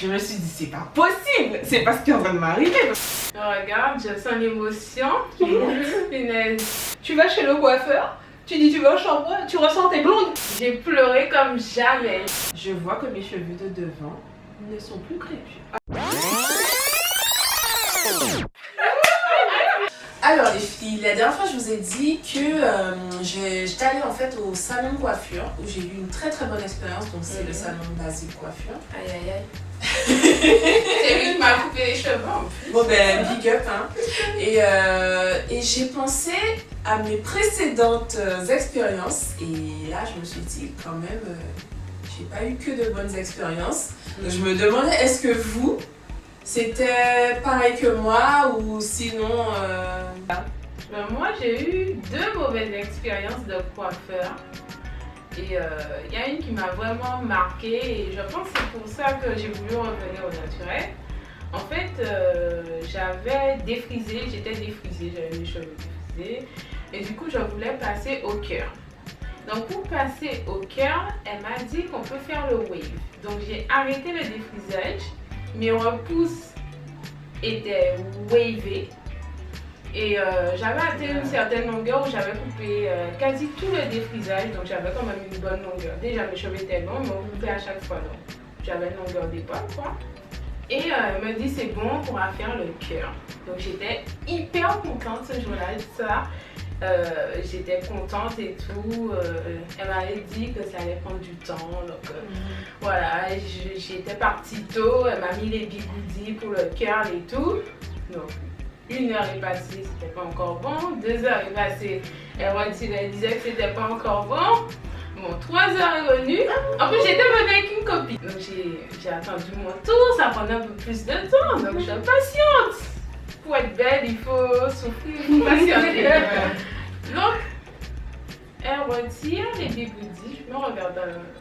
Je me suis dit, c'est pas possible, c'est pas ce qui est en train de m'arriver. Regarde, je sens l'émotion. Punaise. Tu vas chez le coiffeur, tu dis tu vas au shampoing, tu ressens tes blondes. J'ai pleuré comme jamais. Je vois que mes cheveux de devant ne sont plus crépus. Alors les filles, la dernière fois je vous ai dit que j'étais allée en fait au salon de coiffure où j'ai eu une très très bonne expérience, donc c'est le salon Basique Coiffure. Aïe aïe aïe. C'est lui qui m'a coupé les cheveux en plus. Bon ben big up hein. Et j'ai pensé à mes précédentes expériences et là je me suis dit quand même j'ai pas eu que de bonnes expériences. Donc, je me demandais est-ce que vous c'était pareil que moi ou sinon Ben, moi j'ai eu 2 mauvaises expériences de coiffeur. Et il y a une qui m'a vraiment marquée et je pense que c'est pour ça que j'ai voulu revenir au naturel. En fait, j'avais défrisé, j'étais défrisée, j'avais mes cheveux défrisés et du coup je voulais passer au cœur. Donc pour passer au cœur, elle m'a dit qu'on peut faire le wave. Donc j'ai arrêté le défrisage, mes repousses étaient wavées. Et j'avais atteint une certaine longueur où j'avais coupé quasi tout le défrisage, donc j'avais quand même une bonne longueur. Déjà mes cheveux étaient longs, mais on coupait à chaque fois, donc j'avais une longueur d'épaule quoi. Et elle me dit c'est bon, on pourra faire le cœur. Donc j'étais hyper contente ce jour-là, ça. J'étais contente et tout. Elle m'avait dit que ça allait prendre du temps, donc voilà, j'étais partie tôt, elle m'a mis les bigoudis pour le cœur et tout. Donc, 1 heure est passée, c'était pas encore bon. 2 heures est passée, elle disait que c'était pas encore bon. Bon, 3 heures est venue. En plus, j'étais venue avec une copine. Donc, j'ai attendu mon tour, ça prenait un peu plus de temps. Donc, je suis impatiente. Pour être belle, il faut souffrir, il faut patienter. Donc, elle retire les bigoudis, je me regarde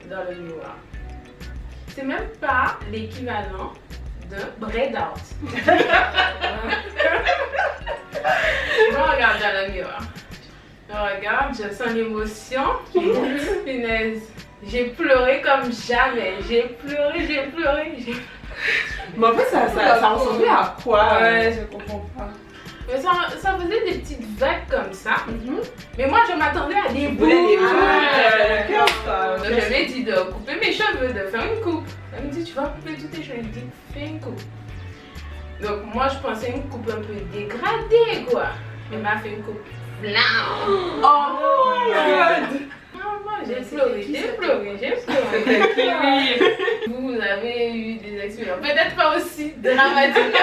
dans le miroir. C'est même pas l'équivalent de braid out. Je me regarde dans le miroir. Je regarde, je sens l'émotion. Punaise. J'ai pleuré comme jamais. J'ai pleuré. Mais en fait, ça ressemblait à quoi? Ouais, je comprends pas. Mais ça faisait des petites vagues comme ça. Mais moi, je m'attendais à des boules. Donc, je lui ai dit de couper mes cheveux, de faire une coupe. Elle me dit, tu vas couper tous tes cheveux. Je lui ai dit, fais une coupe. Donc, moi, je pensais une coupe un peu dégradée, quoi. Elle m'a fait une coupe blanche. Oh my god! J'ai pleuré. Vous avez eu des expériences, peut-être pas aussi dramatiques.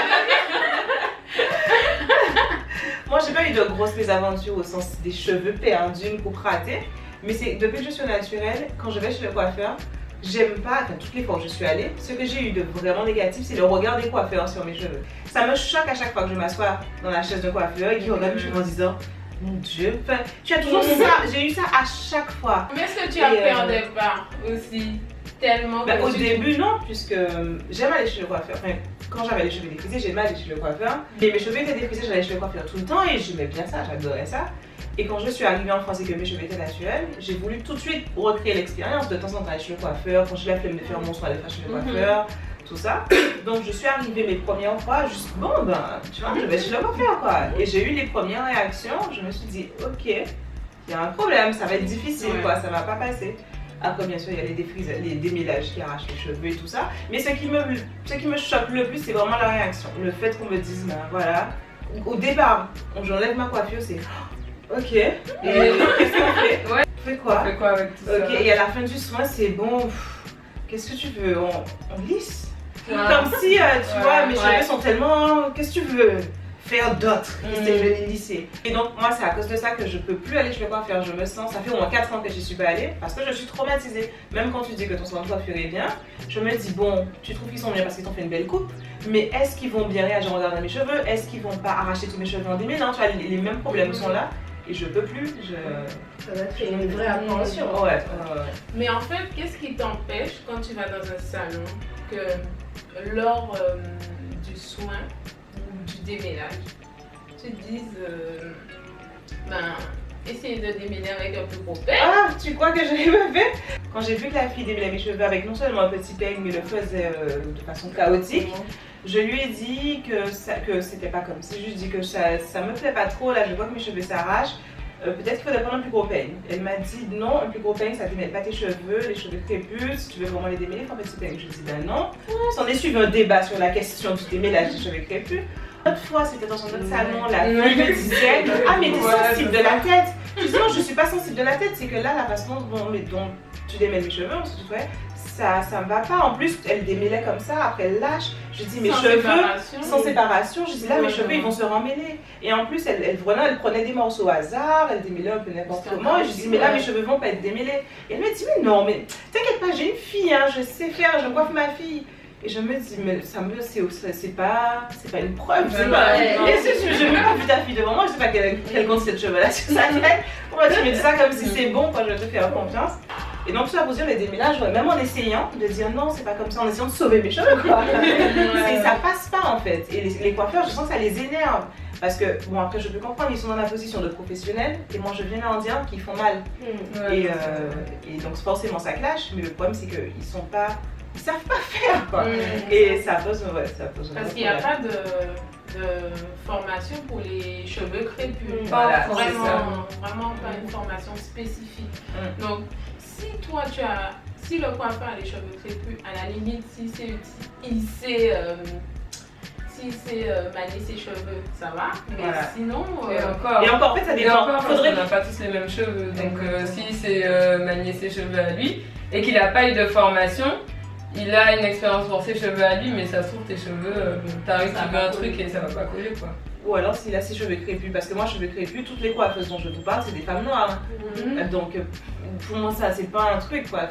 Moi, j'ai pas eu de grosses mésaventures au sens des cheveux perdus, une coupe ratée. Mais c'est depuis que je suis naturelle, quand je vais chez le coiffeur, j'aime pas, enfin toutes les fois où je suis allée, ce que j'ai eu de vraiment négatif, c'est le regard des coiffeurs sur mes cheveux. Ça me choque à chaque fois que je m'assois dans la chaise de coiffeur et qu'ils regardent mes cheveux en disant mon Dieu, enfin, tu as toujours ça, j'ai eu ça à chaque fois. Mais est-ce que tu appréhendais pas aussi tellement que Au début, non, puisque j'aime aller chez le coiffeur. Enfin, quand j'avais les cheveux défrisés, j'aimais aller chez le coiffeur. Et mes cheveux étaient défrisés, j'allais chez le coiffeur tout le temps et j'aimais bien ça, j'adorais ça. Et quand je suis arrivée en France et que mes cheveux étaient naturels, j'ai voulu tout de suite recréer l'expérience. De temps en temps aller chez le coiffeur, quand j'ai la flemme de faire mon soin, aller faire chez le coiffeur, tout ça. Donc je suis arrivée mes premières fois, juste bon ben, tu vois, je vais chez le coiffeur quoi. Et j'ai eu les premières réactions, je me suis dit ok, il y a un problème, ça va être difficile quoi, ça va pas passer. Après bien sûr il y a les démêlages qui arrachent les cheveux et tout ça. Mais ce qui me choque le plus c'est vraiment la réaction. Le fait qu'on me dise ben voilà, au départ, j'enlève ma coiffure, c'est ok, et qu'est-ce qu'on fait? On fait quoi? On fait quoi avec tout ça? Ok, et à la fin du soin c'est bon, qu'est-ce que tu veux? On lisse? Comme si, tu vois, mes cheveux sont tellement... Qu'est-ce que tu veux faire d'autre que je vais les lisser? Et donc, moi, c'est à cause de ça que je peux plus aller chez le coiffeur. Je me sens... Ça fait au moins 4 ans que je suis pas allée parce que je suis traumatisée. Même quand tu dis que ton salon de coiffure est bien, je me dis, bon, tu trouves qu'ils sont bien parce qu'ils t'ont fait une belle coupe, mais est-ce qu'ils vont bien réagir en regardant mes cheveux? Est-ce qu'ils vont pas arracher tous mes cheveux en démêlant? Non, tu vois, les mêmes problèmes sont là. Et je peux plus, ça va créer une vraie appréhension. Ouais. Mais en fait, qu'est-ce qui t'empêche quand tu vas dans un salon que lors du soin ou du démêlage, tu te dises ben, essayer de démêler avec un plus gros père? Ah, tu crois que je l'ai pas fait? quand j'ai vu que la fille démêlait mes cheveux avec non seulement un petit peigne, mais le faisait de façon chaotique, je lui ai dit que c'était pas comme ça. J'ai juste dit que ça me plaît pas trop, là je vois que mes cheveux s'arrachent. Peut-être qu'il faudrait prendre un plus gros peigne. Elle m'a dit non, un plus gros peigne ça démêle pas tes cheveux, les cheveux crépus, si tu veux vraiment les démêler, il faut un petit peigne. Je lui ai dit ben non. On est suivi un débat sur la question du démêlage des cheveux crépus. L'autre fois, c'était dans un autre salon, la fille me disait ah, mais t'es sensible de la tête. Je dis non, je suis pas sensible de la tête, c'est que là, la façon dont tu démêles mes cheveux, ça me va pas. En plus, elle démêlait comme ça, après elle lâche. Je dis mes cheveux sans séparation. Je dis là, mes cheveux ils vont se remêler. Et en plus, elle prenait des morceaux au hasard, elle démêlait un peu n'importe comment. Et je dis mais là, mes cheveux vont pas être démêlés. Et elle me dit mais non, mais t'inquiète pas, j'ai une fille, hein, je sais faire, je coiffe ma fille. Et je me dis, mais c'est pas une preuve, c'est pas. Et je n'ai même pas vu ta fille devant moi, je sais pas quelle quantité de cheveux là sur sa tête. Pourquoi tu me dis ça comme si c'est bon quand je te fais confiance? Et donc, tout ça pour dire les démêlages, même en essayant de dire non, c'est pas comme ça, en essayant de sauver mes cheveux, quoi. Ça passe pas en fait. Et les coiffeurs, je sens que ça les énerve. Parce que, bon, après, je peux comprendre, ils sont dans la position de professionnels, et moi je viens là en disant qu'ils font mal. Et donc, forcément, ça clash, mais le problème, c'est qu'ils sont pas. Ils savent pas faire quoi. Et ça pose parce qu'il n'y a pas de formation pour les cheveux crépus. Voilà, vraiment pas une formation spécifique. Donc si le coiffeur a les cheveux crépus, à la limite s'il sait manier ses cheveux, ça va. Mais sinon. Et encore, en fait, ça dépend. On n'a pas tous les mêmes cheveux. Donc, s'il sait manier ses cheveux à lui et qu'il n'a pas eu de formation, il a une expérience pour ses cheveux à lui, mais ça se trouve, tes cheveux, t'arrives, tu veux un truc et ça va pas coller quoi. Ou alors s'il a ses cheveux crépus, parce que moi, cheveux crépus, toutes les coiffeuses dont je vous parle, c'est des femmes noires. Donc, pour moi, ça, c'est pas un truc quoi.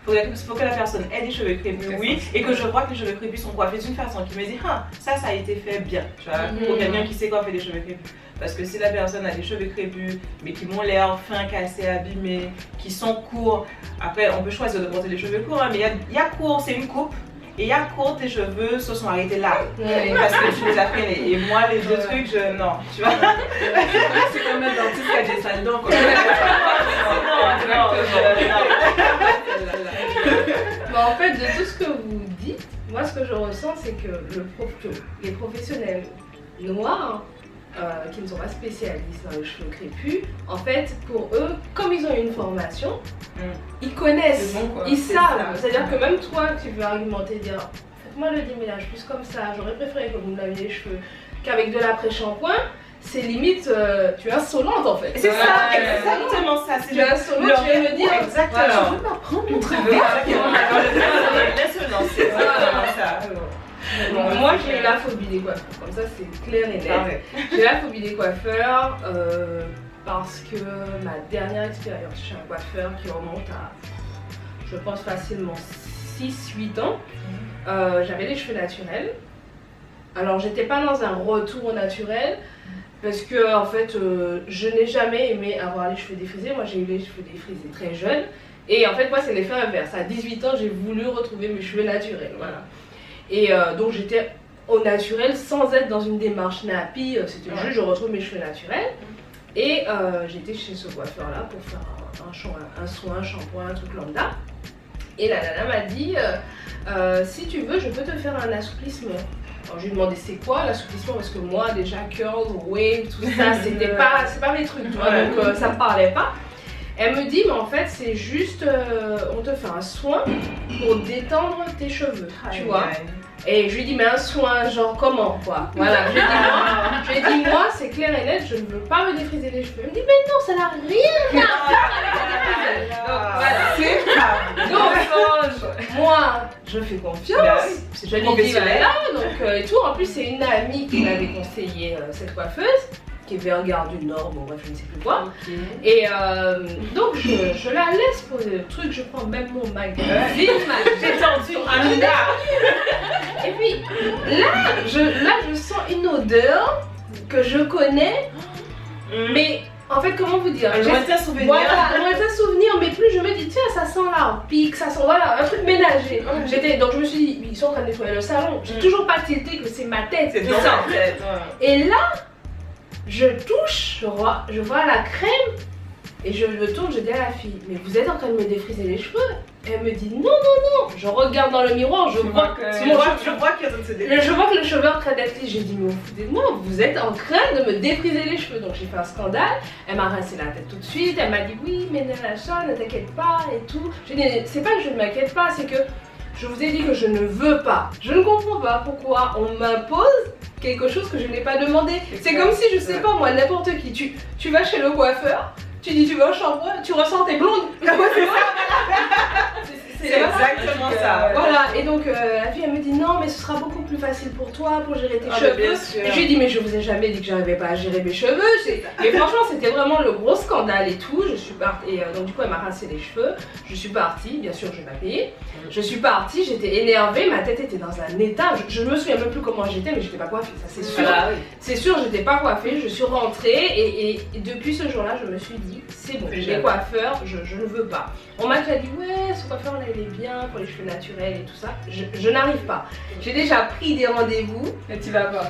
Faut que la personne ait des cheveux crépus, oui, et que je vois que les cheveux crépus sont coiffés d'une façon qui me dit, ah, ça a été fait bien, tu vois, pour quelqu'un qui sait coiffer des cheveux crépus. Parce que si la personne a des cheveux crépus, mais qui m'ont l'air fins, cassés, abîmés, qui sont courts, après, on peut choisir de porter des cheveux courts, hein, mais il y a court, c'est une coupe. Et il y a court, tes cheveux se sont arrêtés là, parce que tu les as freinés. Et moi, les deux trucs, non, tu vois. C'est comme un dentiste qui a des sales dents, quoi. En fait, de tout ce que vous dites, moi, ce que je ressens, c'est que les professionnels noirs, qui ne sont pas spécialistes dans les cheveux crépus, en fait, pour eux, comme ils ont une formation, ils connaissent, bon, ils savent. C'est-à-dire que même toi, tu veux argumenter, dire faites-moi le démêlage plus comme ça, j'aurais préféré que vous me laviez les cheveux qu'avec de l'après-shampoing. C'est limite, tu es insolente en fait. C'est ça, exactement ça. Tu es insolente, tu viens me dire. Exactement. Je veux pas prendre mon travail. L'insolence, c'est exactement ça. Bon, moi j'ai la phobie des coiffeurs, comme ça c'est clair et net. J'ai la phobie des coiffeurs parce que ma dernière expérience chez un coiffeur qui remonte à, je pense facilement 6-8 ans, j'avais les cheveux naturels. Alors j'étais pas dans un retour au naturel parce que en fait je n'ai jamais aimé avoir les cheveux défrisés. Moi j'ai eu les cheveux défrisés très jeune et en fait moi c'est l'effet inverse. À 18 ans j'ai voulu retrouver mes cheveux naturels. Voilà. Et donc j'étais au naturel sans être dans une démarche nappy, c'était juste je retrouve mes cheveux naturels. Et j'étais chez ce coiffeur là pour faire un soin, un shampoing, un truc lambda. Et la nana m'a dit si tu veux je peux te faire un assouplissement. Alors je lui ai demandé c'est quoi l'assouplissement parce que moi déjà curls, wave, tout ça c'est pas mes trucs, tu vois, donc ça me parlait pas. Elle me dit mais en fait c'est juste on te fait un soin pour détendre tes cheveux, tu vois. Et je lui dis mais un soin genre comment quoi. Voilà, je lui ai dit moi c'est clair et net, je ne veux pas me défriser les cheveux. Elle me dit mais non ça n'a rien à faire avec les défriser. Donc voilà. Donc moi je fais confiance, je lui dis voilà donc et tout. En plus c'est une amie qui m'avait conseillé cette coiffeuse qui est vers Gare du Nord, bon bref je ne sais plus quoi. Et donc je la laisse poser le truc, je prends même mon magazine, j'ai tendu un gars. Et puis là je sens une odeur que je connais, mais en fait comment vous dire, lointain souvenir. Voilà, lointain souvenir, mais plus je me dis tiens ça sent l'arpic, ça sent voilà un truc ménager. Donc je me suis dit ils sont en train de nettoyer le salon, j'ai toujours pas tilté que c'est ma tête, c'est dans ma tête. Et là je touche, je vois la crème et je me tourne, je dis à la fille mais vous êtes en train de me défriser les cheveux. Et elle me dit non, non, non. Je regarde dans le miroir, je vois que Je vois qu'il y a d'autres CD. je vois que le cheveu est en train d'être lisse. J'ai dit, mais vous foutez de moi, vous êtes en train de me défriser les cheveux. Donc j'ai fait un scandale. Elle m'a rincé la tête tout de suite. Elle m'a dit, oui, mais ne t'inquiète pas et tout. J'ai dit, c'est pas que je ne m'inquiète pas, c'est que je vous ai dit que je ne veux pas. Je ne comprends pas pourquoi on m'impose quelque chose que je n'ai pas demandé. C'est comme si, je sais pas moi, n'importe qui, tu vas chez le coiffeur, tu dis tu vas au shampoing, tu ressens tes blondes. C'est exactement ça. Voilà, et donc la fille elle me dit non, mais ce sera beaucoup plus facile pour toi pour gérer tes cheveux. Bien sûr. Et je lui ai dit, mais je vous ai jamais dit que j'arrivais pas à gérer mes cheveux. Et franchement, c'était vraiment le gros scandale et tout. Je suis partie, et donc du coup, elle m'a rincé les cheveux. Je suis partie, bien sûr, je vais pas payer. Je suis partie, j'étais énervée, ma tête était dans un état. Je me souviens même plus comment j'étais, mais j'étais pas coiffée, ça c'est sûr. Ah, oui. C'est sûr, j'étais pas coiffée. Je suis rentrée et depuis ce jour-là, je me suis dit, c'est bon, les coiffeurs, je ne veux pas. On m'a déjà dit, ouais, ce coiffeur là il est bien pour les cheveux naturels et tout ça. Je n'arrive pas. J'ai déjà pris des rendez-vous. Et tu vas pas.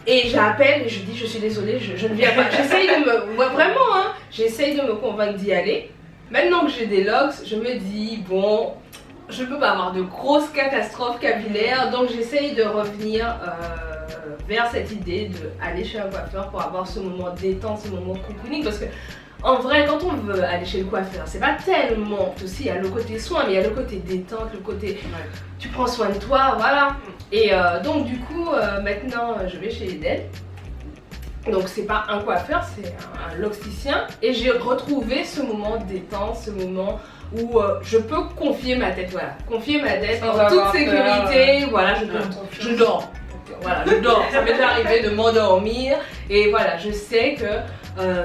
Et j'appelle et je dis, je suis désolée, je ne viens pas. J'essaye de me. Moi, vraiment, hein, j'essaye de me convaincre d'y aller. Maintenant que j'ai des locks, je me dis, bon, je peux pas avoir de grosses catastrophes capillaires. Donc j'essaye de revenir vers cette idée d'aller chez un coiffeur pour avoir ce moment détente, ce moment cocooning. Parce que en vrai, quand on veut aller chez le coiffeur, c'est pas tellement aussi, il y a le côté soin, mais il y a le côté détente, le côté tu prends soin de toi, voilà. Et donc du coup, maintenant je vais chez Eden. Donc c'est pas un coiffeur, c'est un loxicien. Et j'ai retrouvé ce moment détente, ce moment où je peux confier ma tête, voilà. Confier ma tête en toute sécurité, voilà, je dors. Voilà, je dors. Ça m'est déjà arrivé de m'endormir. Et voilà, je sais que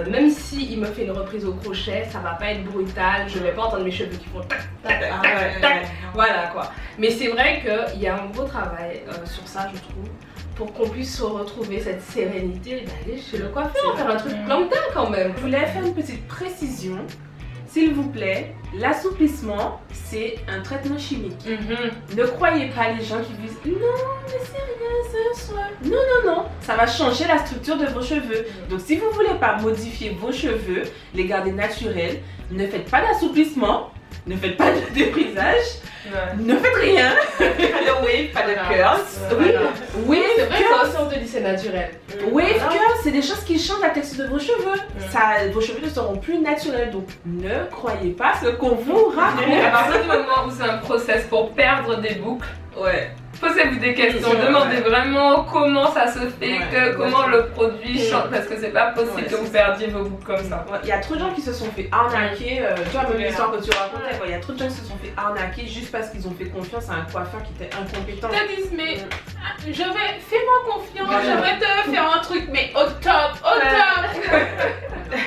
même si il me fait une reprise au crochet, ça va pas être brutal, je vais pas entendre mes cheveux qui font tac, tac, tac, tac, voilà quoi. Mais c'est vrai qu'il y a un gros travail sur ça, je trouve, pour qu'on puisse se retrouver cette sérénité et d'aller chez le coiffeur, faire un truc lambda quand même. Je voulais faire une petite précision. S'il vous plaît, l'assouplissement, c'est un traitement chimique. Ne croyez pas les gens qui disent non, mais c'est rien, c'est un soin. Non, non, non, ça va changer la structure de vos cheveux. Donc, si vous ne voulez pas modifier vos cheveux, les garder naturels, ne faites pas d'assouplissement, ne faites pas de débrisage, ne faites rien. Pas de wave, pas de curls. Oui, c'est vrai que c'est un sens de lycée naturel. Wave curls, c'est des choses qui changent la texture de vos cheveux. Vos cheveux ne seront plus naturels. Donc, ne croyez pas ce qu'on vous raconte. À partir du moment où c'est un process pour perdre des boucles, posez-vous des questions, demandez vraiment comment ça se fait, comment le produit change, parce que c'est pas possible que vous perdiez vos boucles comme ça. Il y a trop de gens qui se sont fait arnaquer, tu vois, même l'histoire que tu racontais, il y a trop de gens qui se sont fait arnaquer juste parce qu'ils ont fait confiance à un coiffeur qui était incompétent. Ils te disent, mais fais-moi confiance, j'aimerais te faire un truc, mais au top, au top.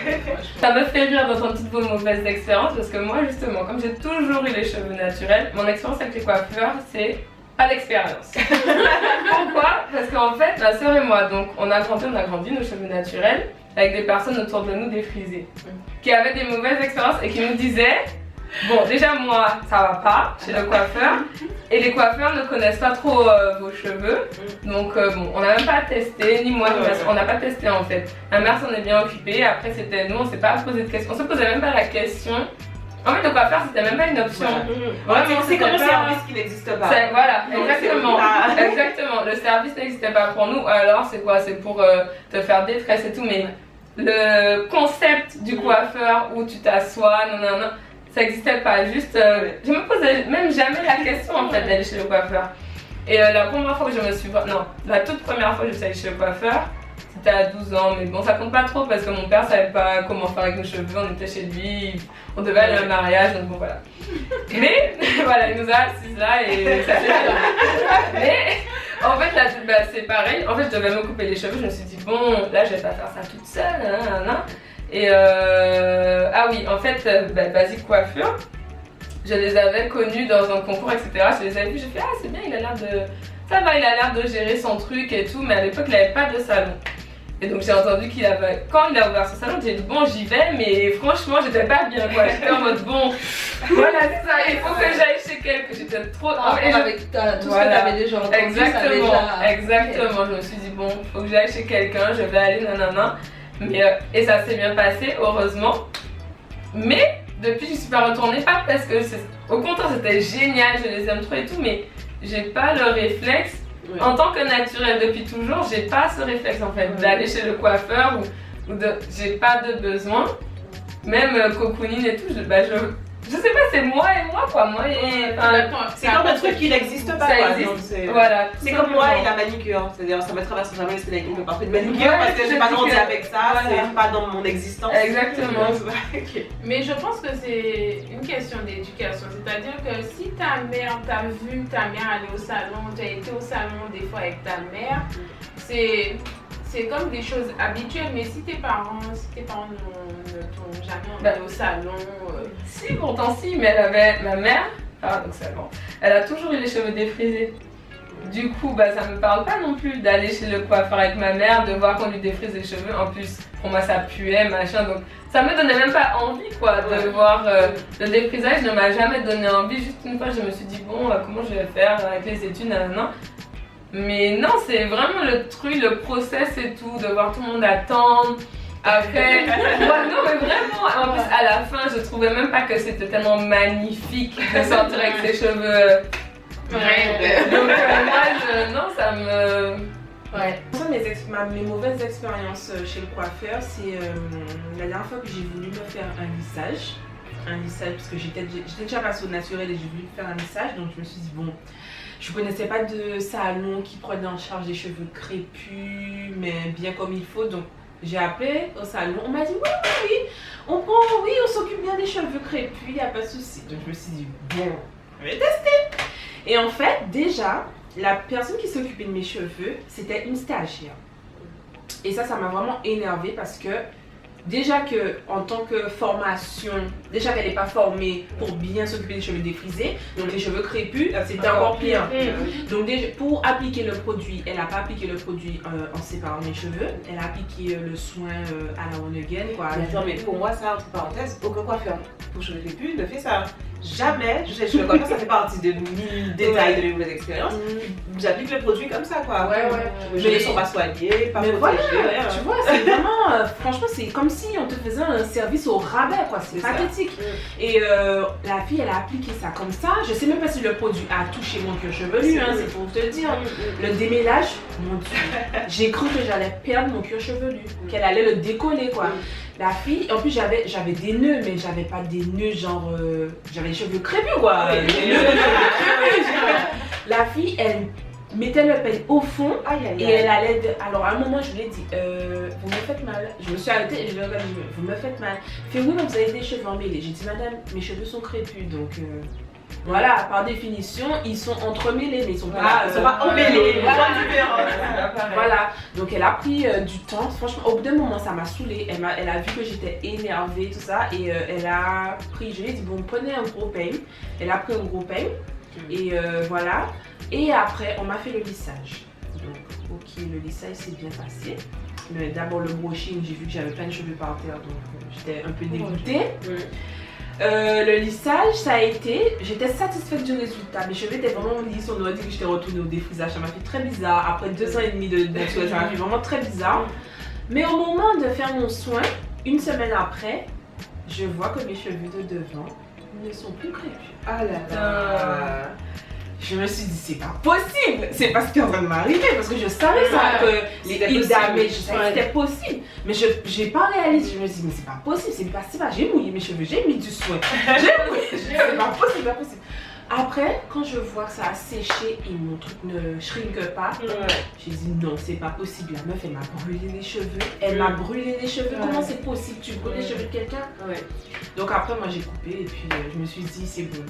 Ça me fait rire d'entendre toutes vos mauvaises expériences, parce que moi justement, comme j'ai toujours eu les cheveux naturels, mon expérience avec les coiffeurs, c'est pas d'expérience. Pourquoi? Parce qu'en fait, ma soeur et moi, donc on a grandi nos cheveux naturels avec des personnes autour de nous défrisées qui avaient des mauvaises expériences et qui nous disaient bon, déjà moi, ça va pas chez le coiffeur et les coiffeurs ne connaissent pas trop vos cheveux, donc bon, on n'a même pas testé, ni moi ni ma soeur, on n'a pas testé en fait. La mère s'en est bien occupée, après c'était nous, on s'est pas posé de questions, on se posait même pas la question. En fait, le coiffeur, c'était même pas une option. Vraiment, c'est comme un service qui n'existe pas. Voilà, exactement. Exactement. Le service n'existait pas pour nous. Alors, c'est quoi? C'est pour te faire détresse et tout. Mais le concept du coiffeur où tu t'assois, non, ça n'existait pas. Juste, je me posais même jamais la question en fait d'aller chez le coiffeur. Et la première fois que je me suis. Non, la toute première fois que je suis allée chez le coiffeur, c'était à 12 ans, mais bon, ça compte pas trop parce que mon père savait pas comment faire avec nos cheveux, on était chez lui, on devait aller à un mariage, donc bon voilà. Mais voilà, il nous a assis là et ça s'est fait. Mais en fait, là, c'est pareil, en fait, je devais me couper les cheveux, je me suis dit, bon, là, je vais pas faire ça toute seule, Et ah oui, en fait, Basique Coiffure, je les avais connus dans un concours, etc. Je les avais vus, j'ai fait, ah, c'est bien, il a l'air de. Ça va, il a l'air de gérer son truc et tout, mais à l'époque, il n'avait pas de salon. Et donc j'ai entendu qu'il avait, quand il a ouvert son salon, j'ai dit bon j'y vais, mais franchement j'étais pas bien quoi, j'étais en mode bon, voilà c'est ça, il faut que j'aille chez quelqu'un, j'étais trop... avec tout ce que t'avais déjà entendu, exactement, je me suis dit bon, faut que j'aille chez quelqu'un, je vais aller nanana, mais, et ça s'est bien passé, heureusement, mais depuis je suis pas retournée, pas parce que Au contraire, c'était génial, je les aime trop et tout, mais j'ai pas le réflexe. Ouais. En tant que naturelle depuis toujours, j'ai pas ce réflexe en fait d'aller chez le coiffeur ou j'ai pas de besoin. Même cocooning et tout, je sais pas, c'est moi et moi quoi. Moi et, c'est comme un truc qui n'existe pas. Ça quoi. existe. Donc, c'est Voilà. c'est comme moi et la manicure. C'est-à-dire, ça me traverse jamais l'esprit qu'il ne peut pas faire de manicure Ouais, parce que j'ai pas grandi que- avec ça, voilà. c'est pas dans mon existence. Exactement. Ok. Mais je pense que c'est une question d'éducation. C'est-à-dire que si ta mère t'a vu ta mère aller au salon, tu as été au salon des fois avec ta mère, c'est comme des choses habituelles. Mais si tes parents ne t'ont jamais emmené au salon, Si, pourtant si, mais ma mère, paradoxalement, elle a toujours eu les cheveux défrisés. Du coup, ça me parle pas non plus d'aller chez le coiffeur avec ma mère, de voir qu'on lui défrise les cheveux. En plus, pour moi, ça puait, machin. Donc, ça me donnait même pas envie, quoi, de voir le défrisage. Ne m'a jamais donné envie. Juste une fois, je me suis dit, bon, comment je vais faire avec les études, non. Mais non, c'est vraiment le truc, le process et tout, de voir tout le monde attendre. Après, non mais vraiment, en plus à la fin, je trouvais même pas que c'était tellement magnifique de sortir avec ses cheveux. Donc moi, ça me... Ouais. Mes mauvaises expériences chez le coiffeur, c'est la dernière fois que j'ai voulu me faire un lissage. Parce que j'étais déjà passée au naturel et j'ai voulu faire un lissage, donc je me suis dit bon, je connaissais pas de salon qui prenait en charge des cheveux crépus, mais bien comme il faut, donc j'ai appelé au salon, on m'a dit oui, on s'occupe bien des cheveux crépus, il n'y a pas de souci. Donc je me suis dit bon, je vais tester. Et en fait, déjà, la personne qui s'occupait de mes cheveux, c'était une stagiaire. Et ça m'a vraiment énervée parce que déjà que en tant que formation, déjà qu'elle n'est pas formée pour bien s'occuper des cheveux défrisés, donc les cheveux crépus, c'était encore pire. Donc déjà, pour appliquer le produit, elle n'a pas appliqué le produit en séparant mes cheveux, elle a appliqué le soin à la one again quoi. Attends, mais pour moi, ça, entre parenthèses, aucun coiffeur pour cheveux crépus ne fait ça. Jamais, je sais que le coiffeur, ça fait partie de 1000 détails de mes nouvelles expériences. J'applique le produit comme ça, quoi. Les cheveux ne sont pas soignés, pas protégés. Voilà, tu vois, c'est vraiment, franchement, c'est comme si on te faisait un service au rabais, quoi. C'est pathétique. Et la fille, elle a appliqué ça comme ça. Je sais même pas si le produit a touché mon cuir chevelu, hein, c'est pour te le dire. Le démêlage, mon Dieu, j'ai cru que j'allais perdre mon cuir chevelu, qu'elle allait le décoller, quoi. La fille, en plus j'avais des nœuds, mais j'avais pas des nœuds genre, j'avais les cheveux crépus quoi. Des nœuds de cheveux crépus. La fille, elle mettait le peigne au fond et elle allait. Alors à un moment je lui ai dit, vous me faites mal. Je me suis arrêtée et je lui ai regardé, vous me faites mal. Elle fait oui, mais vous avez des cheveux emmêlés. J'ai dit madame, mes cheveux sont crépus donc. Voilà, par définition, ils sont entremêlés, mais ils sont pas emmêlés. Voilà, donc elle a pris du temps. Franchement, au bout d'un moment, ça m'a saoulée. Elle a vu que j'étais énervée, tout ça, et elle a pris. Je lui ai dit, bon, prenez un gros peigne. Elle a pris un gros peigne, et voilà. Et après, on m'a fait le lissage. Donc, ok, le lissage s'est bien passé. Mais d'abord, le brushing, j'ai vu que j'avais plein de cheveux par terre, donc j'étais un peu dégoûtée. Le lissage, ça a été, j'étais satisfaite du résultat. Mes cheveux étaient vraiment lisses, on aurait dit que j'étais retournée au défrisage. Ça m'a fait très bizarre. Après 2 ans et demi de naturel, ça m'a fait vraiment très bizarre. Mais au moment de faire mon soin, une semaine après, je vois que mes cheveux de devant ne sont plus crépus. Ah là là. Je me suis dit, c'est pas possible, c'est pas ce qui est en train de m'arriver parce que je savais ça, que les hits damage, je savais que c'était possible, mais j'ai pas réalisé. Je me suis dit, mais c'est pas possible, c'est pas, j'ai mouillé mes cheveux, j'ai mis du soin, c'est pas possible, Après, quand je vois que ça a séché et mon truc ne shrink pas, j'ai dit non, c'est pas possible. La meuf, elle m'a brûlé les cheveux. Comment c'est possible? Tu brûles les cheveux de quelqu'un? Donc après, moi j'ai coupé et puis je me suis dit, c'est bon.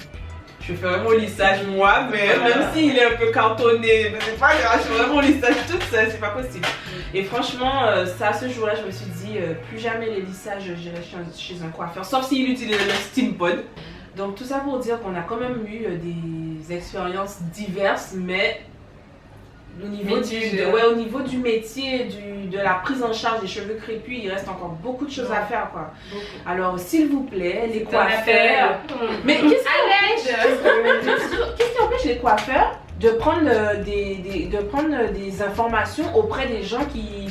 Je fais vraiment le lissage moi, mais même s'il est un peu cartonné, c'est pas grave, je fais vraiment le lissage toute seule, c'est pas possible. Et franchement, ça, ce jour-là, je me suis dit, plus jamais les lissages, j'irai chez un coiffeur, sauf s'il utilise le steam pod. Donc tout ça pour dire qu'on a quand même eu des expériences diverses, mais au niveau du métier, de la prise en charge des cheveux crépus, il reste encore beaucoup de choses à faire quoi. Alors s'il vous plaît, les coiffeurs. Mais qu'est-ce qui empêche les coiffeurs de prendre des informations auprès des gens qui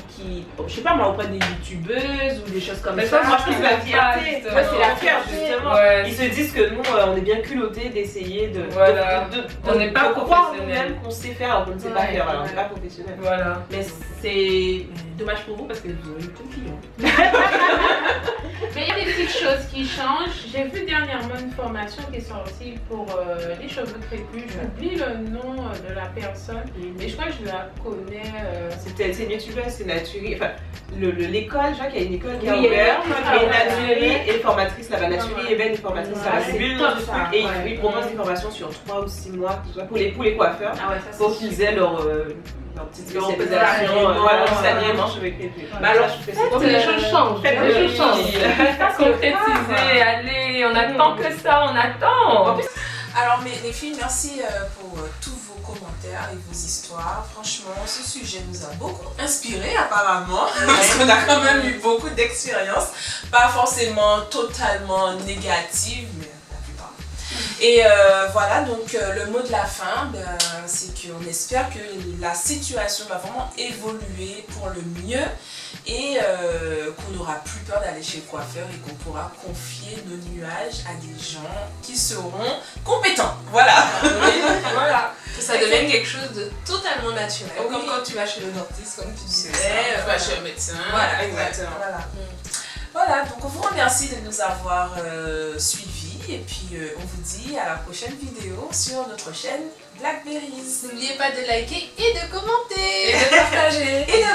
je sais pas moi, auprès des youtubeuses ou des choses comme ça. Moi, je trouve que c'est la fierté. Ouais, c'est la fierté, justement. Ouais. Ils se disent que nous, on est bien culottés d'essayer On n'est pas croire professionnel. nous-mêmes qu'on sait faire alors qu'on ne sait pas faire. Alors, on n'est pas professionnel. Voilà. Mais c'est dommage pour vous parce que vous avez plus de clients. Mais il y a des petites choses qui changent. J'ai vu dernièrement une formation qui est sortie pour les cheveux crépus. J'oublie le nom de la personne, mais je crois que je la connais. C'est une youtubeuse, c'est Naturi. Enfin, l'école, je vois qu'il y a une école qui a Oui, il y a ouvert. une école qui a Et ouvert. Naturi est formatrice là-bas. Naturi Eben est formatrice là-bas. c'est C'est le top, du ça. truc. Et Ouais. ils proposent des formations sur 3 ou 6 mois pour les coiffeurs. Ah ouais, ça Pour qu'ils aient leur petite spécialisation. Voilà, juste agrément cheveux crépus. Bah alors, je fais ça. Donc les choses changent. Faites Les choses changent. Concrétiser, allez, on attend que ça, on attend. Alors les filles, merci pour tous vos commentaires et vos histoires. Franchement, ce sujet nous a beaucoup inspiré apparemment, parce qu'on a quand même eu beaucoup d'expériences, pas forcément totalement négatives, mais la plupart. Et voilà, donc le mot de la fin, c'est qu'on espère que la situation va vraiment évoluer pour le mieux et qu'on n'aura plus peur d'aller chez le coiffeur et qu'on pourra confier nos nuages à des gens qui seront compétents. Voilà. Voilà. Que ça devienne quelque chose de totalement naturel. Oui. Comme quand tu vas chez le dentiste, comme tu disais. Tu vas chez un médecin. Voilà, Exactement. Voilà. Voilà, donc on vous remercie de nous avoir suivis et puis on vous dit à la prochaine vidéo sur notre chaîne Blackberries. N'oubliez pas de liker et de commenter. Et de partager. Et de